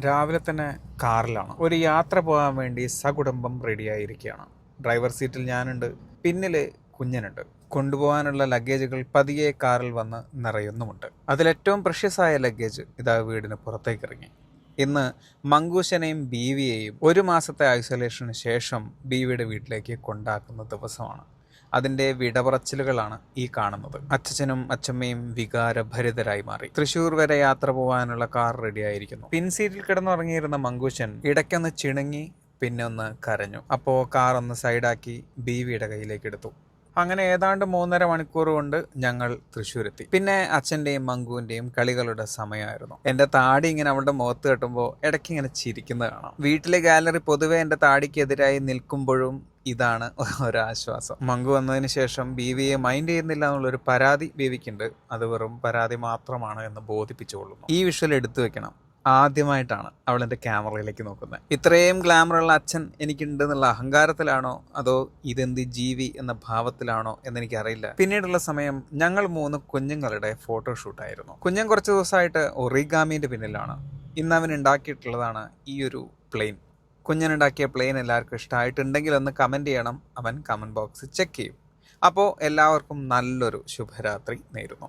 രാവിലെ തന്നെ കാറിലാണ്. ഒരു യാത്ര പോകാൻ വേണ്ടി സകുടുംബം റെഡിയായിരിക്കുകയാണ്. ഡ്രൈവർ സീറ്റിൽ ഞാനുണ്ട്, പിന്നിൽ കുഞ്ഞനുണ്ട്. കൊണ്ടുപോകാനുള്ള ലഗേജുകൾ പതിയെ കാറിൽ വന്ന് നിറയുന്നുമുണ്ട്. അതിലേറ്റവും പ്രഷ്യസായ ലഗേജ് ഇതാ വീടിന് പുറത്തേക്ക് ഇറങ്ങി. ഇന്ന് മങ്കൂശനെയും ബീവിയെയും 1 മാസത്തെ ഐസൊലേഷന് ശേഷം ബീവിയുടെ വീട്ടിലേക്ക് കൊണ്ടാക്കുന്ന ദിവസമാണ്. അതിൻ്റെ വിടപറച്ചിലുകളാണ് ഈ കാണുന്നത്. അച്ഛനും അച്ഛമ്മയും വികാരഭരിതരായി മാറി. തൃശ്ശൂർ വരെ യാത്ര പോകാനുള്ള കാർ റെഡിയായിരിക്കുന്നു. പിൻസീറ്റിൽ കിടന്നുറങ്ങിയിരുന്ന മങ്കൂശൻ ഇടയ്ക്കൊന്ന് ചിണുങ്ങി, പിന്നെ ഒന്ന് കരഞ്ഞു. അപ്പോൾ കാർ ഒന്ന് സൈഡാക്കി ബീവിയുടെ കയ്യിലേക്ക് എടുത്തു. അങ്ങനെ ഏതാണ്ട് 3.5 മണിക്കൂർ കൊണ്ട് ഞങ്ങൾ തൃശ്ശൂരെത്തി. പിന്നെ അച്ഛൻ്റെയും മങ്കുവിൻ്റെയും കളികളുടെ സമയമായിരുന്നു. എൻ്റെ താടി ഇങ്ങനെ അവളുടെ മുഖത്ത് കെട്ടുമ്പോൾ ഇടയ്ക്ക് ഇങ്ങനെ ചിരിക്കുന്നത് കാണാം. വീട്ടിലെ ഗാലറി പൊതുവെ എൻ്റെ താടിക്കെതിരായി നിൽക്കുമ്പോഴും ഇതാണ് ഒരാശ്വാസം. മങ്കു വന്നതിന് ശേഷം ബീവിയെ മൈൻഡ് ചെയ്യുന്നില്ല എന്നുള്ളൊരു പരാതി ബീവിക്കുണ്ട്. അത് വെറും പരാതി മാത്രമാണ് എന്ന് ബോധിപ്പിച്ചുകൊള്ളുന്നു. ഈ വിഷ്വൽ എടുത്തു വെക്കണം. ആദ്യമായിട്ടാണ് അവൾ എൻ്റെ ക്യാമറയിലേക്ക് നോക്കുന്നത്. ഇത്രയും ഗ്ലാമറുള്ള അച്ഛൻ എനിക്കുണ്ടെന്നുള്ള അഹങ്കാരത്തിലാണോ അതോ ഇതെന്ത് ജീവി എന്ന ഭാവത്തിലാണോ എന്നെനിക്കറിയില്ല. പിന്നീടുള്ള സമയം ഞങ്ങൾ 3 കുഞ്ഞുങ്ങളുടെ ഫോട്ടോഷൂട്ടായിരുന്നു. കുഞ്ഞൻ കുറച്ച് ദിവസമായിട്ട് ഒറിഗാമിൻ്റെ പിന്നിലാണ്. ഇന്ന് അവൻ ഉണ്ടാക്കിയിട്ടുള്ളതാണ് ഈ ഒരു പ്ലെയിൻ. കുഞ്ഞനുണ്ടാക്കിയ പ്ലെയിൻ എല്ലാവർക്കും ഇഷ്ടമായിട്ടുണ്ടെങ്കിൽ ഒന്ന് കമൻറ്റ് ചെയ്യണം. അവൻ കമൻറ്റ് ബോക്സ് ചെക്ക് ചെയ്യും. അപ്പോൾ എല്ലാവർക്കും നല്ലൊരു ശുഭരാത്രി നേരുന്നു.